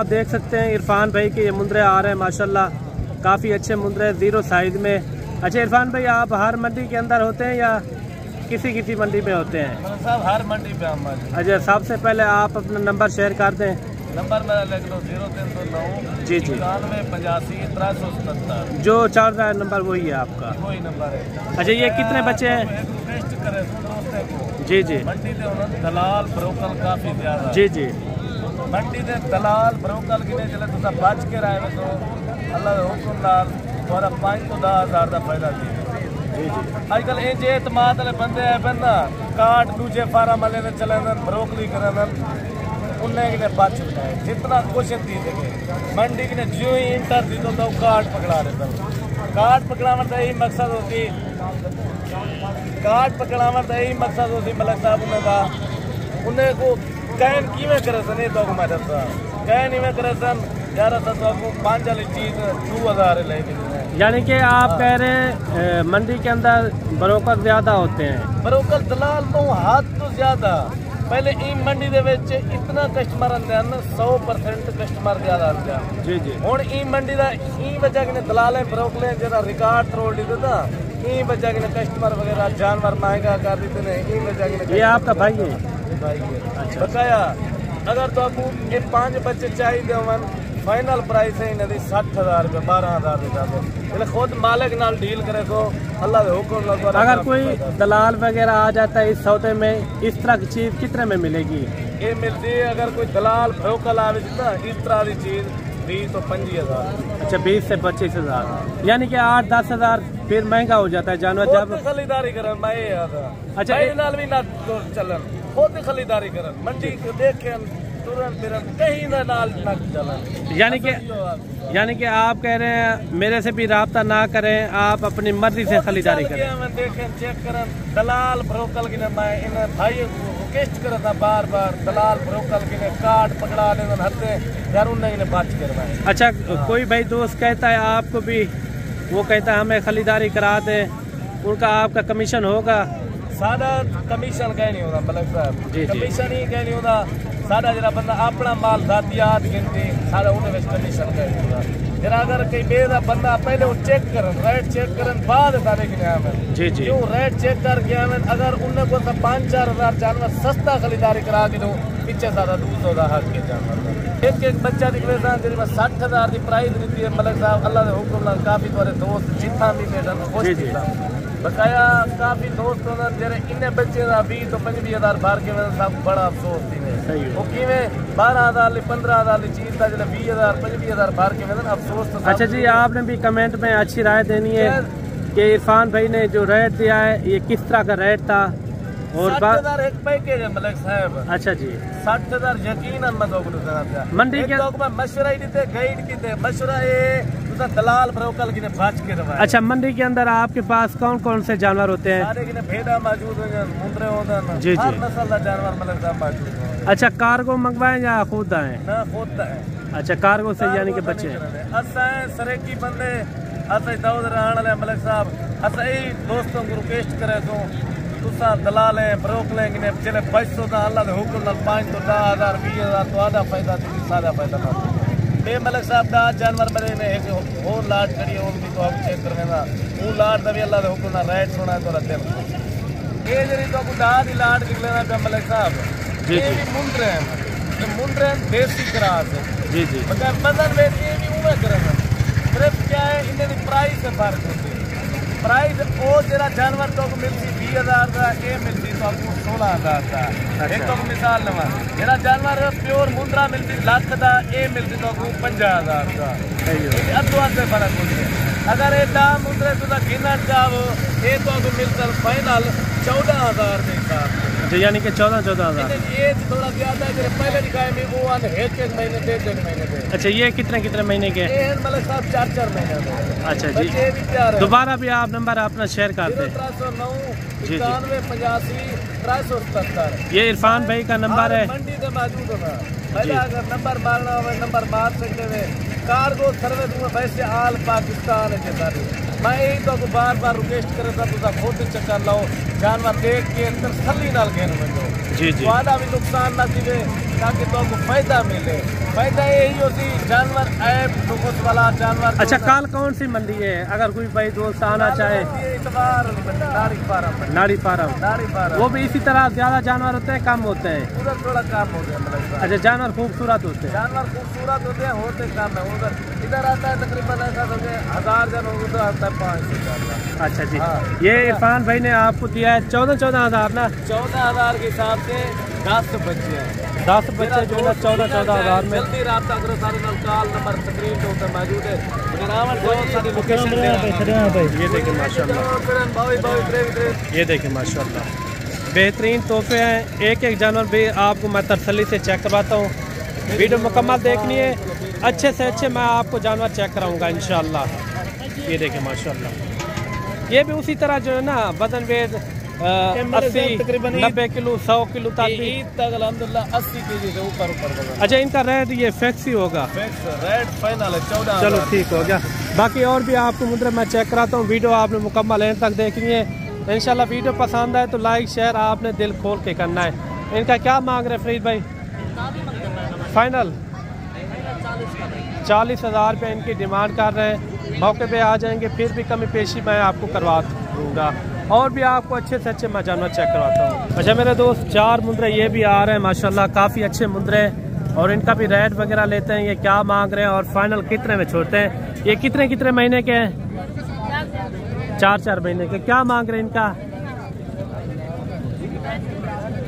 आप देख सकते हैं इरफान भाई के ये मुंदरे आ रहे हैं माशाल्लाह, काफ़ी अच्छे मुंदरे ज़ीरो साइज़ में। अच्छा इरफान भाई, आप हर मंडी के अंदर होते हैं या किसी किसी मंडी में होते हैं? साहब हर मंडी पे हम। अच्छा, सबसे पहले आप अपना नंबर शेयर कर दें। नंबर मेरा लिख लो 0309 जी जी 95 85 377। जो चल रहा है नंबर वही है आपका? वही नंबर है। अच्छा, ये कितने बच्चे हैं? रिक्वेस्ट करे दोस्तों को जी जी मंडी से उन्होंने दलाल ब्रोकर काफ़ी ज़्यादा। जी जी मंडी से दलाल ब्रोकर गिने चले तो बच के रहे तो अल्लाह के हुक्म नाल थोड़ा 5 तो 10,000 का फायदा दी। जी जी अजकल इंज एतमाद वाले बंदे है बंदा कार्ड दूजे फार्म वाले ने चले ब्रोकरी करन उन्हें बच है जितना क्वेश्चन दी सके। मंडी की ने जो ही इंटर दी तो कार्ड पकड़ा लेता। कार्ड पकड़ावन का यही मकसद होती, कार्ड पकड़ावन का यही मकसद होती मलक साहब उन्हें को कैन किमें करे सन। ये तो मैं दसा कैन इवें करे सन 1100 को 5 वाली चीज 2000 ले दी। यानी कि आप कह रहे हैं मंडी के अंदर ब्रोकर ज्यादा होते हैं? ब्रोकर दलाल तो हाथ तो ज्यादा। पहले ई मंडी दे विच इतना कस्टमर आंदे हैं 100% कस्टमर ज्यादा आंदे हैं। जी जी हुण ई मंडी दा ई वजह कि दलालें ब्रोकरें जरा रिकॉर्ड तोड़ दी था। ई वजह कि कस्टमर वगैरह जानवर महंगा कर देते हैं। ई वजह कि ये आपका भाई है? भाई है। अच्छा, बकाया अगर तो आपको ये 5 बच्चे चाहिए होवन फाइनल प्राइस है इन्हें 60,000 रुपये 12,000 रुपये खुद मालिक नाल डील करे तो अल्लाह के हुक्म लग। अगर कोई दलाल वगैरह आ जाता है इस सौदे में, इस तरह की चीज कितने में मिलेगी? ये मिलती है अगर कोई दलाल ब्रोकर आवे ना इस तरह की चीज 20 तो 25,000। अच्छा, 20 से 25,000, यानी कि 8-10 हजार फिर महंगा हो जाता है जानवर जब खरीदारी करन। मैं अच्छा नाल भी ना चलन खुद खरीदारी करन मंडी को देखें तुरंत कहीं नाल ना चलन। यानी कि आप कह रहे हैं मेरे से भी राब्ता ना करें, आप अपनी मर्जी से खरीदारी करें। देखें चेक करन दलाल ब्रोकर की मैं इन भाई रिक्वेस्ट करा था बार बार दलाल ब्रोकर की कार्ड पकड़ा ले हरते यार उन्हें बात करवाए। अच्छा, कोई भाई दोस्त कहता है आपको भी, वो कहता है हमें खरीदारी करा दे, उनका आपका कमीशन होगा? सादा कमीशन कह नहीं होता मलक साहब, कमीशन ही कह नहीं होता। सादा जरा बंदा अपना माल जातियात गिनती सारा उन्हें कमीशन कह नहीं होता। जरा अगर कहीं बेदा बंदा पहले वो चेक करन रेट चेक करन बाद सारे की आमन जी जी क्यों रेट चेक करके आमन अगर उन्हें को 5-4 हजार जानवर सस्ता खरीदारी करा दी तो पीछे सारा 200 का हक के जानवर एक बच्चा निकले था जिसमें 60,000 की प्राइस देती है मलक साहब। अल्लाह के हुक्म काफी तुम्हारे दोस्त जितना भी मेडन खुश बकाया काफी दोस्त जरा इन्हें बच्चे का 20 तो 25,000 भर के सब बड़ा अफसोस थी वो कि 12,000 15,000 चीज था जो 20,000 25,000 भर के अफसोस। अच्छा जी, आपने भी कमेंट में अच्छी राय देनी है कि इरफान भाई ने जो रेट दिया है ये किस तरह का रेट था और 60,000 एक पैकेज है मलक साहब। अच्छा जी, 60,000 यकीन मंडी के मशवरा गाइड की मशवरा दलाल ब्रोकर की बात के रहा। अच्छा, मंडी के अंदर आपके पास कौन कौन से जानवर होते हैं? सारे की भेड़ा मौजूद है, मुंदरे होते हैं, जी हर जी नस्ल का जानवर मलक साहब मौजूद है। अच्छा, कार्गो मंगवाए या खुद आए? ना खुद है। अच्छा, कार्गो से यानी कि बच्चे असा सरेकी बंदे असा दाऊद रहने वाले मलक साहब असा यही दोस्तों को रिक्वेस्ट करे तो तुसा दलाल है ब्रोक लेंगे चले 500 का अल्लाह के हुक्म 5 तो 10,000 20,000 तो आधा फायदा सादा फायदा ना ये मलक साहब का जानवर मेरे ने एक और लाट करी है उनकी तो आप चेक करवेगा वो लाट का भी अल्लाह के हुक्म रेट सुना है तो दिल ये जरी तो आपको दाद ही लाट निकलेना पे मलक साहब। ये भी मुंडरे देसी क्रास है। जी जी मगर मदन बेच ये भी उम्र करेगा सिर्फ क्या है इन्हें प्राइस से फर्क होती है। प्राइस वो जरा जानवर तो मिलती 20,000 का ये मिलती तो आपको 16,000 का। एक तो मिसाल लवा जरा जानवर प्योर मुंद्रा मिलती लाख का ये मिलती तो आपको 50,000 का अद्वा से फर्क होती है। अगर ये दाम मुंद्रे तो गिना जाओ ये तो आपको मिलता फाइनल 14,000 के हिसाब से, यानी कि 14,000। ये थोड़ा ज्यादा है पहले दिखाए में वो एक महीने 1.5 महीने थे। अच्छा, ये कितने महीने के? मतलब साहब 4 महीने। अच्छा जी, दोबारा भी आप नंबर अपना शेयर करते हैं? 0309 95 85 377। ये इरफान भाई का नंबर है, मंडी से मौजूद होगा। पहले अगर नंबर मारना हो नंबर मार सकते हुए कार्गो सर्विस में वैसे आल पाकिस्तान है सारी। मैं यही तो बार बार रिक्वेस्ट करे था खुद चक्कर लाओ जानवर देख के तसल्ली नाल घेन में जी जी भी नुकसान ना दिवे ताकि तो फायदा मिले। फायदा यही होती जानवर ऐप दुखत वाला जानवर। अच्छा, कल कौन सी मंडी है अगर कोई भाई दोस्त आना चाहे? नाड़ी फार्म। वो भी इसी तरह ज्यादा जानवर होते हैं कम होते हैं? उधर थोड़ा कम होते हैं। अच्छा, जानवर खूबसूरत होते हैं? जानवर खूबसूरत होते कम है। उधर इधर आता है तकरीबन ऐसा 1000 जानवर, उधर आता है 500। अच्छा जी। ये इरफान भाई ने आपको दिया है 14,000 ना? 14,000 के हिसाब से 10 बच्चे हैं। 10 बच्चे जो है 14,000 में। जल्दी राब्ता करो, सारे कॉल नंबर स्क्रीन पे ऊपर मौजूद है। बहुत सारी लोकेशन ये देखिए माशाल्लाह, ये देखिए माशाल्लाह बेहतरीन तोहफे हैं। एक एक जानवर भी आपको मैं तसल्ली से चेक करवाता हूँ। वीडियो मुकम्मल देखनी है, अच्छे से अच्छे मैं आपको जानवर चेक कराऊंगा इंशाल्लाह। ये देखिए माशाल्लाह, ये भी उसी तरह जो है ना वजन वेट 80 90 किलो 100 किलो तक भी तक अल्हम्दुलिल्लाह 80 केजी से ऊपर। अच्छा, इनका रेट ये फिक्स ही होगा? रेट फाइनल है 14। चलो ठीक हो गया। बाकी और भी आपको मुद्रे मैं चेक कराता हूँ। वीडियो आपने मुकम्मल एंड तक देखनी है इंशाल्लाह। वीडियो पसंद आए तो लाइक शेयर आपने दिल खोल के करना है। इनका क्या मांग रहे फरीद भाई? फाइनल 40,000 रुपये इनकी डिमांड कर रहे हैं। मौके पे आ जाएंगे, फिर भी कमी पेशी मैं आपको करवा दूँगा और भी आपको अच्छे से अच्छे मैं जानवर चेक करवाता हूँ। अच्छा मेरे दोस्त, 4 मुंद्रे ये भी आ रहे हैं माशाल्लाह, काफ़ी अच्छे मुंद्रे हैं और इनका भी रेट वगैरह लेते हैं। ये क्या मांग रहे हैं और फाइनल कितने में छोड़ते हैं? ये कितने महीने के हैं? 4 महीने के। क्या मांग रहे हैं इनका?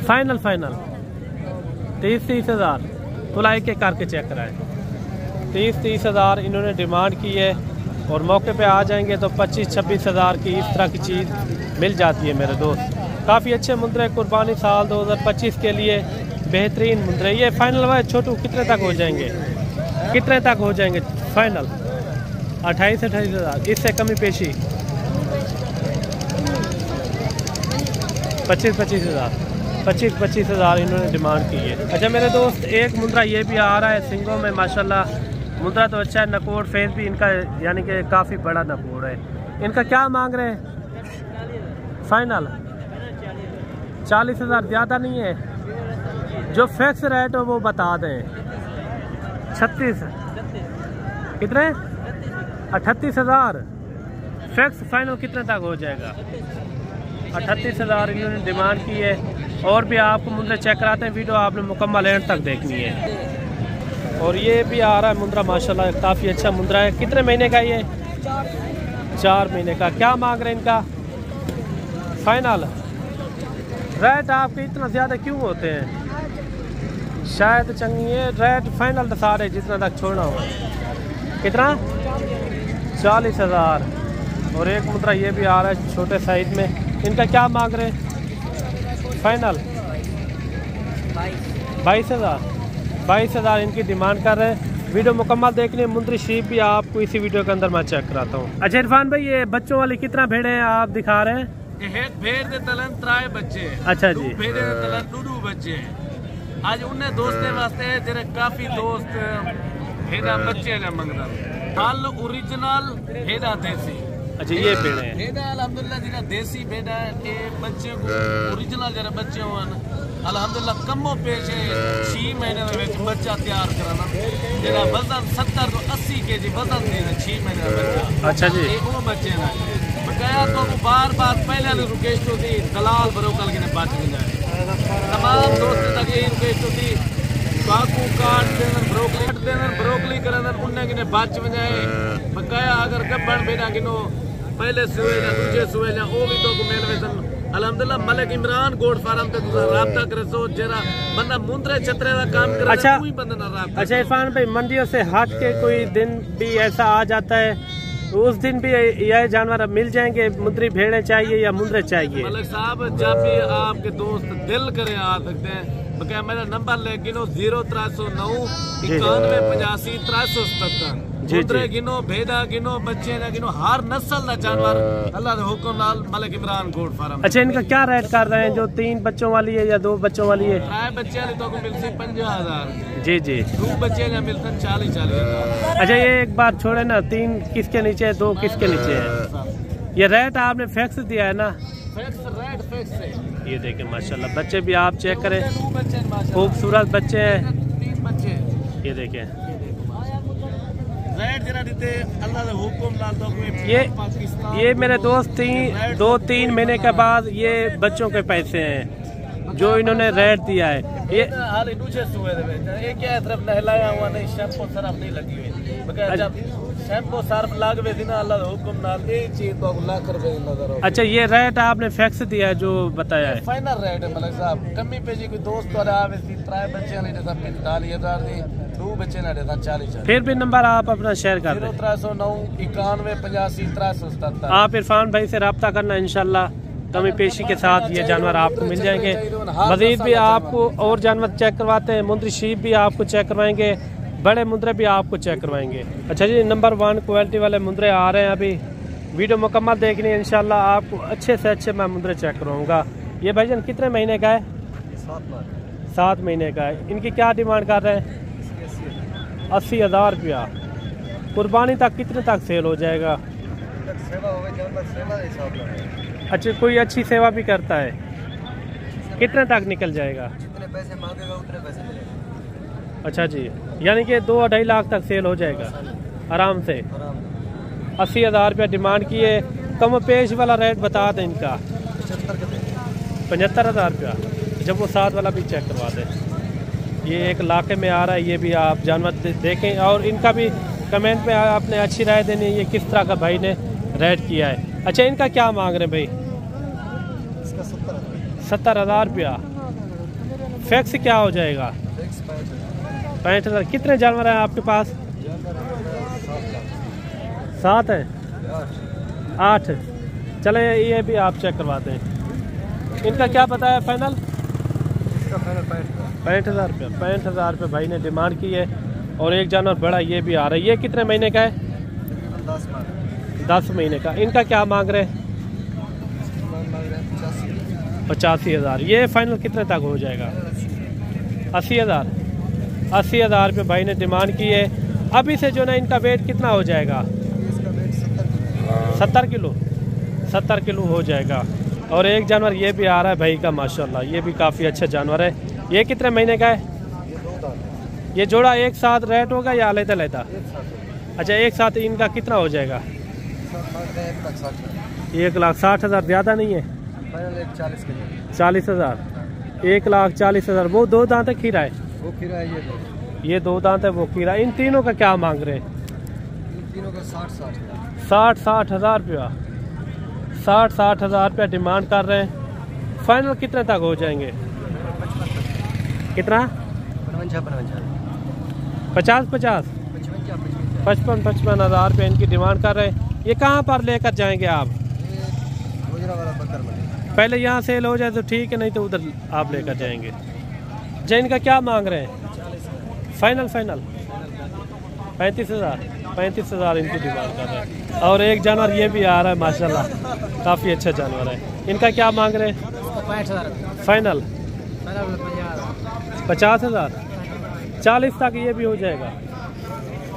फाइनल 30,000। तुलाई के करके चेक कराएं। 30,000 इन्होंने डिमांड की है और मौके पे आ जाएंगे तो 25-26,000 की इस तरह की चीज़ मिल जाती है मेरे दोस्त। काफ़ी अच्छे मुंद्रे कुर्बानी साल 2025 के लिए बेहतरीन मुंद्रे। ये फाइनल वाले छोटू कितने तक हो जाएंगे? कितने तक हो जाएंगे फाइनल? 28,000। इससे कमी पेशी 25,000 इन्होंने डिमांड की है। अच्छा मेरे दोस्त, एक मुंद्रा ये भी आ रहा है सिंगों में माशाल्लाह। मुद्रा तो अच्छा है, नकोड़ फेस भी इनका यानी कि काफ़ी बड़ा नकोड़ है। इनका क्या मांग रहे हैं फाइनल? 40,000 ज़्यादा नहीं है? जो फिक्स रेट हो वो बता दें। 36 कितने? 38,000 फिक्स। फाइनल कितने तक हो जाएगा? 38,000 इन्होंने डिमांड की है। और भी आपको मुंद्रे चेक कराते हैं, वीडियो आपने मुकम्मल एंड तक देखनी है। और ये भी आ रहा है मुंद्रा माशाल्लाह, काफ़ी अच्छा मुंद्रा है। कितने महीने का ये? 4 महीने का। क्या मांग रहे हैं इनका फाइनल? रेट आपके इतना ज़्यादा क्यों होते हैं? शायद चंगी है। रेट फाइनल बता रहे जितना तक छोड़ना हो। कितना? 40,000। और एक मुंद्रा ये भी आ रहा है छोटे साइज में। इनका क्या मांग रहे हैं फाइनल? 22,000 इनकी डिमांड कर रहे हैं। वीडियो मुकम्मल देखने मुंद्री शरीफ भी आपको इसी वीडियो के अंदर मैं चेक कराता हूँ। अच्छा इरफान भाई, ये बच्चों वाली कितना भेड़े हैं आप दिखा रहे हैं? एक भेड़ दे तलन 3 बच्चे। अच्छा जी। भेड़े दे तलन 2 बच्चे। आज उन्हें दोस्ते वास्ते जेरे काफी दोस्त भेड़ा बच्चे ने मंगदा हाल ओरिजिनल भेड़ा देसी। अच्छा ये भेड़े हैं? भेड़ा अल्हम्दुलिल्लाह जेरा देसी भेड़ा के बच्चे को ओरिजिनल जरा बच्चे होन अल्हम्दुलिल्लाह कमो पेश है 6 महीने में बच्चा तैयार कराना। जेरा वजन 70 तो 80 केजी वजन देना 6 महीने में बच्चा। अच्छा जी। वो बच्चे ना बकाया तो बार पहले ने रिक्वेस्ट होती दलाल बरोकल के ने बात में जाए। तमाम दोस्त तक यही रिक्वेस्ट होती काकू काट देना ब्रोकली करना उन्हें कि ने बात में जाए। बकाया अगर गब्बन बेटा किनो पहले सुए ना दूसरे सुए ना वो भी तो को मेल वेतन अल्हम्दुलिल्लाह मलिक इमरान गोड फार्म ते राब्ता करे सो जरा बंदा मुंद्रे छतरे का काम करे। अच्छा कोई बंदा ना राब्ता। अच्छा इरफान भाई, मंडियों से हट के कोई दिन भी ऐसा आ जाता है उस दिन भी यह जानवर मिल जाएंगे? मुंद्री भेड़े चाहिए या मुंद्रे चाहिए? मलिक साहब जब भी आपके दोस्त दिल करे आ सकते हैं। बकाया मेरा नंबर ले गिनो 0309 91 85 377। मुंद्रे गिनो, भेड़ा गिनो, बच्चे ना गिनो, हर नस्ल का जानवर अल्लाह के हुक्म नाल मलिक इमरान गोड फार्म। अच्छा इनका क्या रेट कर रहे हैं? जो 3 बच्चों वाली है या 2 बच्चों वाली है? 3 बच्चे वाली तो मिलती 50,000। जी जी। 2 बच्चे ना मिलते 40,000। अच्छा ये एक बार छोड़े ना, 3 किसके नीचे है 2 किसके नीचे है? ये रेट आपने फिक्स दिया है ना? फिक्स रेट फिक्स है। ये देखें माशाल्लाह, बच्चे भी आप चेक करें, खूबसूरत बच्चे हैं। 3 बच्चे ये देखें, ये मेरे दोस्त 2-3 महीने के बाद ये बच्चों के पैसे हैं जो इन्होंने रेट दिया है। ये क्या तरफ नहलाया हुआ नहीं, शैम्पू सरफ नहीं लगी हुई, जब शैम्पू सरफ लागवे दिन अल्लाह का हुक्म नाल ये चीज तो लाख रुपए नजर। अच्छा, ये रेट आपने फिक्स दिया है जो बताया है? फाइनल रेट है मलिक साहब, कमी पे जी कोई दोस्त और आवे सी 3 बच्चे ने जैसा 45,000 दी, 2 बच्चे ने जैसा 40,000। फिर भी नंबर आप अपना शेयर कर दें। 0309 91 85 377। आप इरफान भाई से रब्ता करना, इंशाल्लाह कमी पेशी के साथ ये जानवर आपको मिल जाएंगे। मजीद भी आपको और जानवर चेक करवाते हैं, मुंद्री शीप भी आपको चेक करवाएंगे, बड़े मुंद्रे भी आपको चेक करवाएंगे। अच्छा जी, नंबर 1 क्वालिटी वाले मुंद्रे आ रहे हैं, अभी वीडियो मुकम्मल देखनी है, इंशाल्लाह आपको अच्छे से अच्छे मैं मुंद्रे चेक करवाऊंगा। ये भाईजान कितने महीने का है? 7 महीने का है। इनकी क्या डिमांड कर रहे हैं? 80,000 रुपया। कुर्बानी तक कितने तक सेल हो जाएगा? अच्छा, कोई अच्छी सेवा भी करता है, कितने तक निकल जाएगा? जितने पैसे मांगेगा उतने पैसे मिलेंगे। अच्छा जी, यानी कि 2-2.5 लाख तक सेल हो जाएगा आराम से। 80,000 रुपया डिमांड की है। कम पेश वाला रेट बता दें इनका। 75,000 रुपया। जब वो 7 वाला भी चेक करवा दें। ये 1 लाख में आ रहा है, ये भी आप जानवर देखें और इनका भी कमेंट में आपने अच्छी राय देनी है, ये किस तरह का भाई ने रेट किया है। अच्छा, इनका क्या मांग रहे हैं भाई? 70,000 रुपया। फिक्स क्या हो जाएगा? 65,000। कितने जानवर हैं आपके पास? 7 हैं? 8। चले, ये भी आप चेक करवाते हैं। इनका क्या बताया फाइनल? 65,000 रुपया। 65,000 रुपये भाई ने डिमांड की है। और एक जानवर बड़ा ये भी आ रहा है, ये कितने महीने का है? 10 महीने का। इनका क्या मांग रहे हैं? 85,000। ये फाइनल कितने तक हो जाएगा? 80,000। 80,000 रुपये भाई ने डिमांड की है। अभी से जो ना इनका वेट कितना हो जाएगा? 70 किलो। 70 किलो हो जाएगा। और एक जानवर ये भी आ रहा है भाई का, माशाल्लाह, ये भी काफ़ी अच्छा जानवर है। ये कितने महीने का है? ये जोड़ा एक साथ रेट होगा या अलग-अलग? अच्छा, एक साथ इनका कितना हो जाएगा? 1,60,000। ज़्यादा नहीं है? 40,000। 1,40,000। वो 2 दांत है, खीरा है? वो खीरा है, ये 2 दांत है, वो खीरा। इन तीनों का क्या मांग रहे हैं? इन तीनों का 60,000 रुपया। 60,000 रुपया डिमांड कर रहे हैं। फाइनल कितने तक हो जाएंगे? कितना? 50,000 55,000 रुपये इनकी डिमांड कर रहे हैं। ये कहाँ पर लेकर जाएंगे आप? पहले यहाँ सेल हो जाए तो ठीक है, नहीं तो उधर आप लेकर जाएंगे। जी, इनका क्या मांग रहे हैं? फाइनल 35,000 इनकी डिमांड कर रहे हैं। और एक जानवर ये भी आ रहा है, माशाल्लाह, काफ़ी अच्छा जानवर है। इनका क्या मांग रहे हैं? 65,000। फाइनल 50,000। 40 तक ये भी हो जाएगा।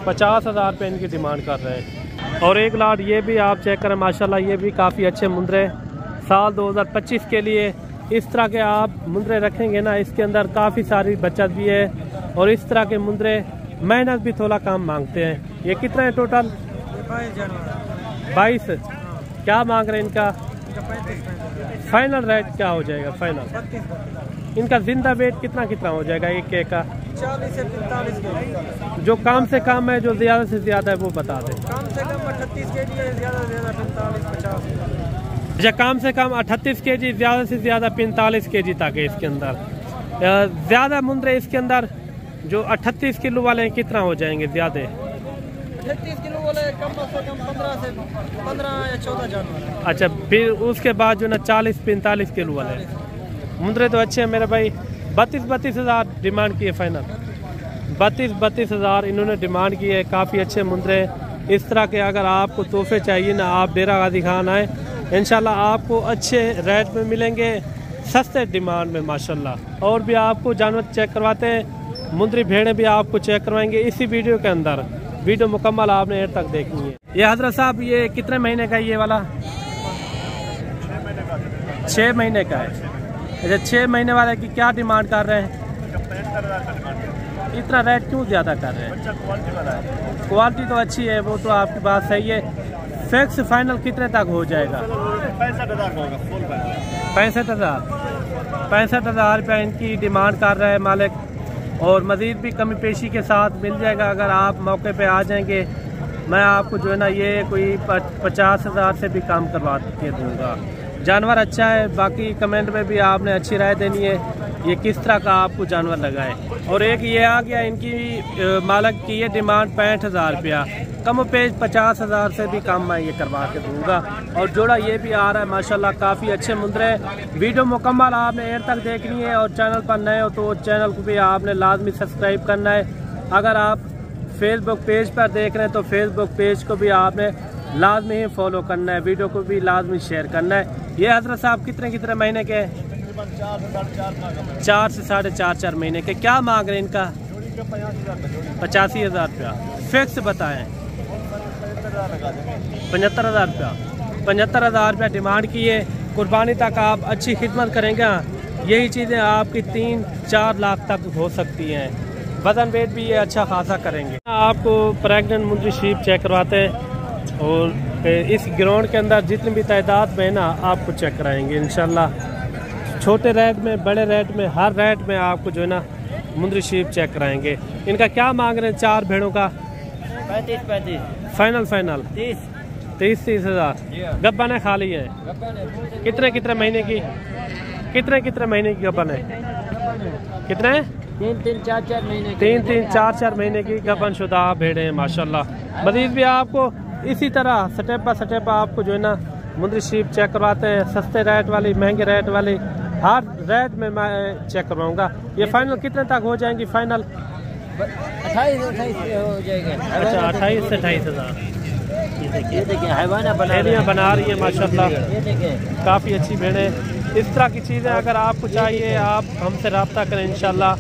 50,000 रुपये इनकी डिमांड कर रहे हैं। और एक लाट ये भी आप चेक करें, माशाल्लाह, ये भी काफ़ी अच्छे मुंद्रे। साल 2025 के लिए इस तरह के आप मुंद्रे रखेंगे ना, इसके अंदर काफ़ी सारी बचत भी है। और इस तरह के मुंद्रे मेहनत भी थोड़ा कम मांगते हैं। ये कितना है टोटल? 22। क्या मांग रहे हैं इनका? फाइनल रेट क्या हो जाएगा? फाइनल इनका जिंदा वेट कितना हो जाएगा एक केक का? 40 से 45 जो कम से कम है, जो ज़्यादा से ज़्यादा है, वो बता दें। कम से कम 38 के जी है, ज़्यादा से ज़्यादा 45-50। अच्छा, कम से कम 38 kg, ज़्यादा से ज़्यादा 45 kg तक है इसके अंदर। ज़्यादा मुंद्रे इसके अंदर जो 38 किलो वाले हैं, कितना हो जाएंगे ज़्यादा? 38 किलो वाले कम से कम 15 या 14 जानवर। अच्छा, फिर उसके बाद जो ना 40-45 किलो वाले मुंद्रे तो अच्छे हैं मेरे भाई। 32,000 डिमांड की है फाइनल। 32,000 इन्होंने डिमांड की है। काफ़ी अच्छे मुंद्रे। इस तरह के अगर आपको तोहफे चाहिए ना, आप डेरा गाजी खान आए, इंशाल्लाह आपको अच्छे रेट में मिलेंगे, सस्ते डिमांड में माशाल्लाह। और भी आपको जानवर चेक करवाते हैं, मुंद्री भेड़ें भी आपको चेक करवाएंगे इसी वीडियो के अंदर। वीडियो मुकम्मल आपने एंड तक देखनी है। ये हजरत साहब, ये कितने महीने का है ये वाला? 6 महीने का है। अच्छा, 6 महीने वाले की क्या डिमांड कर रहे हैं? इतना रेट क्यों ज़्यादा कर रहे हैं? क्वालिटी वाला है, क्वालिटी तो अच्छी है, वो तो आपकी बात सही है। फिक्स फाइनल कितने तक हो जाएगा? 65,000 का होगा फुल पैसा। 65,000 रुपया इनकी डिमांड कर रहा है मालिक, और मज़ीद भी कमी पेशी के साथ मिल जाएगा अगर आप मौके पे आ जाएंगे। मैं आपको जो है ना ये कोई 50,000 से भी कम करवा के दूँगा। जानवर अच्छा है, बाकी कमेंट में भी आपने अच्छी राय देनी है ये किस तरह का आपको जानवर लगा है। और एक ये आ गया इनकी मालिक की ये डिमांड 65,000 रुपया, कम पेज 50,000 से भी कम मैं ये करवा के दूंगा। और जोड़ा ये भी आ रहा है माशाल्लाह, काफ़ी अच्छे मुंदरे। वीडियो मुकम्मल आपने एयर तक देखनी है, और चैनल पर नए हो तो चैनल को भी आपने लाजमी सब्सक्राइब करना है। अगर आप फेसबुक पेज पर देख रहे हैं तो फेसबुक पेज को भी आपने लाजमी ही फॉलो करना है, वीडियो को भी लाजमी शेयर करना है। ये हजरत साहब कितने महीने के हैं? 4 से 4.5 महीने के। क्या मांग रहे हैं इनका? 85,000 रुपया फिक्स बताएं। 75,000 रुपया 75,000 रुपया डिमांड की है। कुर्बानी तक आप अच्छी खिदमत करेंगे, यही चीज़ें आपकी 3-4 लाख तक हो सकती हैं। वजन वेट भी ये अच्छा खासा करेंगे। आपको प्रेग्नेंट मुंदरी शीप चेक करवाते हैं, और इस ग्राउंड के अंदर जितनी भी तादाद में ना आपको चेक कराएंगे इंशाल्लाह। छोटे रेट में, बड़े रेट में, हर रेट में आपको जो है ना मुंदरी शीप चेक कराएंगे। इनका क्या मांग रहे हैं 4 भेड़ों का? 35,000 फाइनल 30,000। गब्बन है खाली है? कितने महीने की? कितने महीने की गब्बन है? कितने? 3-4 महीने 3-4 महीने की गबन शुदा भेड़े हैं माशाल्लाह। मजीद भी आपको इसी तरह स्टेप बाय स्टेप आपको जो है ना मुंदरी शीप चेक करवाते हैं, सस्ते रेट वाली, महंगे रेट वाली, हर रेट में मैं चेक करवाऊंगा। ये फाइनल कितने तक हो जाएंगी? फाइनल 28 हो जाएगा। अच्छा 28 से 28,000। ये देखिए हैवाना बना रही है माशाल्लाह, ये देखिए काफ़ी अच्छी भेड़ें। इस तरह की चीज़ें अगर आपको चाहिए आप हमसे रब्ता करें इंशाल्लाह,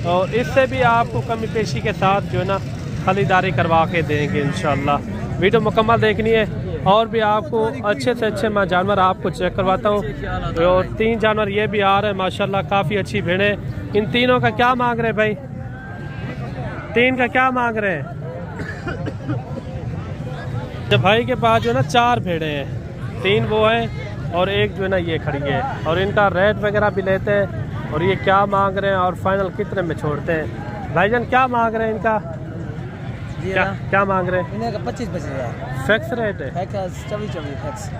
और इससे भी आपको कमी पेशी के साथ जो है ना खरीदारी करवा के देंगे इंशाल्लाह। वीडियो मुकम्मल देखनी है, और भी आपको अच्छे से अच्छे मैं जानवर आपको चेक करवाता हूँ। और 3 जानवर ये भी आ रहे हैं माशाल्लाह, काफ़ी अच्छी भेड़ें। इन तीनों का क्या मांग रहे हैं भाई? 3 का क्या मांग रहे हैं? जब भाई के पास जो है ना 4 भेड़ें हैं, 3 वो हैं और एक जो है ना ये खड़ी है, और इनका रेट वगैरह भी लेते हैं और ये क्या मांग रहे हैं और फाइनल कितने में छोड़ते हैं। भाईजान क्या मांग रहे हैं इनका? क्या मांग रहे हैं? इनका 25,000 फिक्स रेट है?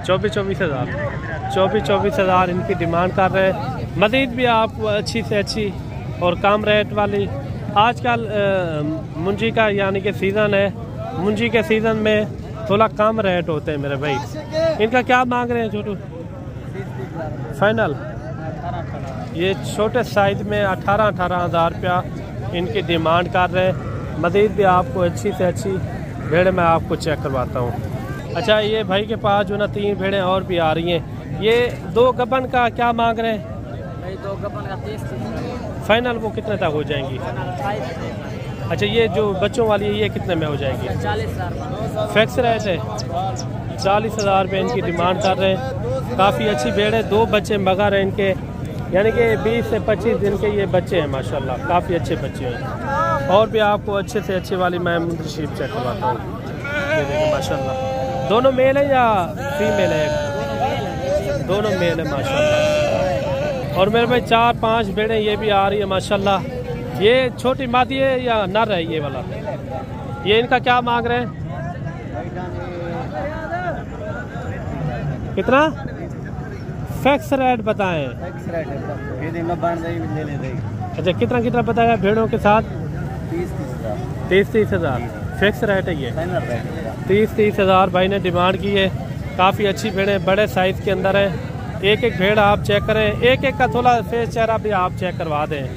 24,000 इनकी डिमांड कर रहे हैं। मजीद भी आपको अच्छी से अच्छी और कम रेट वाली, आजकल मुंजी का यानी कि सीज़न है, मुंजी के सीज़न में थोड़ा कम रेट होते हैं मेरे भाई। इनका क्या मांग रहे हैं छोटू? फाइनल ये छोटे साइज में 18,000 रुपया इनकी डिमांड कर रहे हैं। मज़ीद भी आपको अच्छी से अच्छी भेड़ें मैं आपको चेक करवाता हूँ। अच्छा ये भाई के पास जो ना 3 भेड़ें और भी आ रही हैं। ये 2 गबन का क्या मांग रहे हैं? 2 गबन का 30,000 फाइनल वो कितने तक हो जाएंगी? अच्छा ये जो बच्चों वाली है ये कितने में हो जाएगी? 40,000 फिक्स रेट है? 40,000 रुपये इनकी डिमांड कर रहे हैं। काफ़ी अच्छी भेड़ है, 2 बच्चे मगर हैं इनके, यानी कि 20 से 25 दिन के ये बच्चे हैं माशाल्लाह, काफ़ी अच्छे बच्चे हैं। और भी आपको अच्छे से अच्छे वाली मैं मुंदरी शीप चेक करवाता हूँ। ये देखिए माशाल्लाह, दोनों मेल है या फीमेल है? दोनों मेल है माशाल्लाह। और मेरे भाई 4-5 भेड़ें ये भी आ रही है माशाल्लाह। ये छोटी मादी है या नर है ये वाला? ये इनका क्या मांग रहे हैं? कितना? फिक्स रेट बताएं। अच्छा कितना बताया भेड़ों के साथ? 30,000 फिक्स रेट है ये। 30,000 भाई ने डिमांड की है। काफ़ी अच्छी भेड़ें बड़े साइज़ के अंदर है। एक भेड़ आप चेक करें, एक का थोड़ा फेस चेहरा भी आप चेक करवा दें।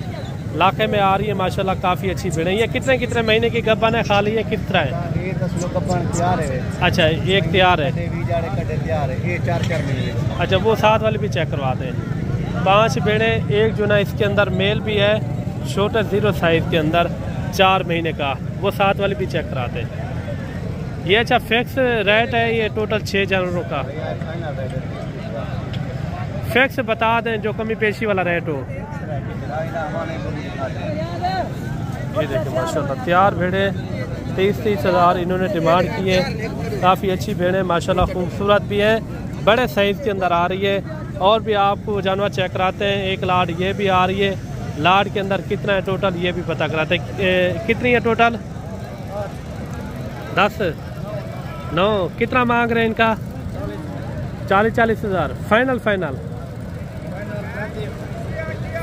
लाखे में आ रही है माशाल्लाह, काफ़ी अच्छी भेड़ें। ये कितने महीने की गब्बन है? खाली है किस तरह है? अच्छा एक तैयार है। अच्छा वो साथ वाले भी चेक करवा दें। 5 भेड़ें, एक जो ना इसके अंदर मेल भी है छोटा 0 साइज के अंदर 4 महीने का, वो साथ वाले भी चेक कराते हैं। ये अच्छा फिक्स रेट है ये टोटल 6 जानवरों का? फिक्स बता दें जो कमी पेशी वाला रेट हो। ये देखिए माशाल्लाह तैयार भेड़े 30-30 हज़ार इन्होंने डिमांड की है। काफ़ी अच्छी भेड़ें माशाल्लाह, खूबसूरत भी है, बड़े साइज़ के अंदर आ रही है। और भी आपको जानवर चेक कराते हैं। एक लाड ये भी आ रही है, लाड के अंदर कितना है टोटल ये भी पता कराते हैं। कितनी है टोटल? 10 9 कितना मांग रहे हैं इनका? 40-40 हज़ार फाइनल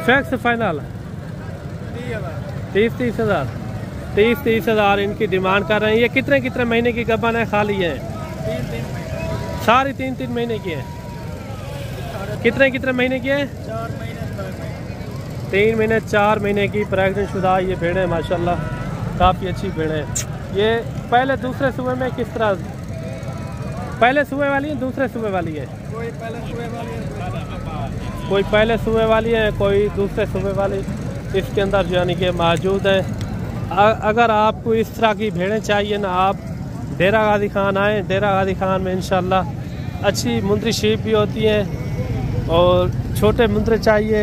फिक्स फाइनल 30-30 हज़ार 30-30 हज़ार इनकी डिमांड कर रहे हैं। ये कितने महीने की गबन है? खाली है सारी 3-3 महीने की है। कितने महीने की है? 3 महीने 4 महीने की प्रेग्नेंट शुदा ये भेड़ें माशाल्लाह, काफ़ी अच्छी भेड़ें। ये पहले दूसरे सूबे में किस तरह? पहले सूबे वाली है, दूसरे सूबे वाली है? कोई पहले सूबे वाली है, कोई दूसरे सूबे वाली इसके अंदर यानी कि मौजूद है। अगर आपको इस तरह की भेड़ें चाहिए ना, आप डेरा गाजी खान आएँ। डेरा गाजी खान में इंशाल्लाह अच्छी मुंदरी शीप भी होती हैं और छोटे मुंदरे चाहिए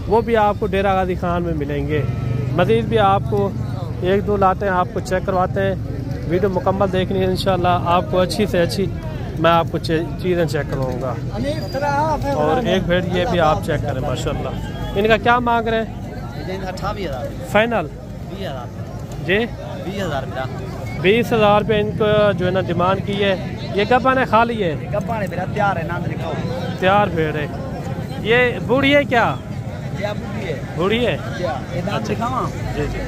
वो भी आपको डेरा गाजी खान में मिलेंगे। मज़ीद भी आपको 1-2 लाते हैं, आपको चेक करवाते हैं। वीडियो मुकम्मल देखनी है इंशाल्लाह, आपको अच्छी से अच्छी मैं आपको चीज़ें चेक करवाऊँगा। और एक भेड़ ये भी आप चेक करें माशाल्लाह। इनका क्या मांग रहे हैं? 28 हज़ार फाइनल 20 हज़ार जी 20 हज़ार 20 हज़ार रुपये इनको जो है ना डिमांड की है। ये गब्बन है खाली है? गब्बन है मेरा, तैयार है, नाम लिखाओ। तैयार भेड़ है। ये बूढ़ी है क्या? बूढ़ी है अच्छा। जी जी,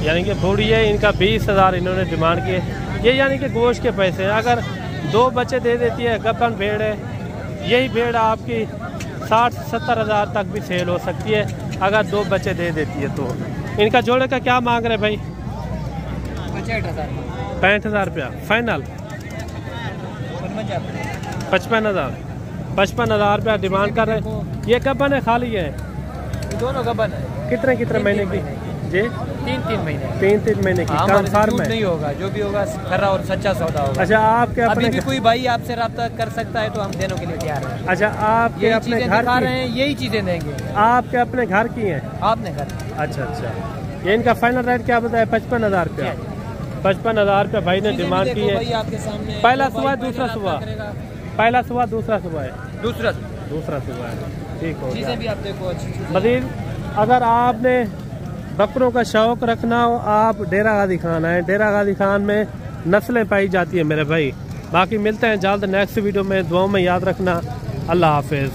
यानी कि बूढ़ी है। इनका 20 हज़ार इन्होंने डिमांड किए। ये यानी कि गोश्त के पैसे हैं। अगर 2 बच्चे दे देती है, गब्बन भेड़ है, यही भेड़ आपकी 60-70 हज़ार तक भी सेल हो सकती है अगर 2 बच्चे दे देती है तो। इनका जोड़े का क्या मांग रहे भाई? 65,000 रुपया फाइनल 55,000 रुपया डिमांड कर रहे हैं। ये गब्बन है खाली है? दोनों गब्बन है। कितने महीने की जी? 3-3 महीने 3-3 महीने की कंफर्म है? नहीं होगा, जो भी होगा खरा और सच्चा सौदा होगा। अच्छा, आपके अपने अभी भी कोई भाई आपसे रब्ता कर सकता है तो हम देने के लिए तैयार हैं। अच्छा, आपके अपने घर दिखा रहे हैं, यही चीजें देंगे। आपके अपने घर की हैं? आपने घर। अच्छा, ये इनका फाइनल रेट क्या बताया? 55,000 रुपया 55,000 रुपया भाई ने डिमांड की है। पहला सुबह दूसरा सुबह? पहला सुबह दूसरा सुबह है? दूसरा सुबह है। ठीक हो गया। भी आप देखो अच्छी। मज़ीद अगर आपने बकरों का शौक़ रखना हो, आप डेरा गाजी खान आए। डेरा गाजी खान में नस्लें पाई जाती है मेरे भाई। बाकी मिलते हैं जल्द नेक्स्ट वीडियो में। दुआओं में याद रखना। अल्लाह हाफिज़।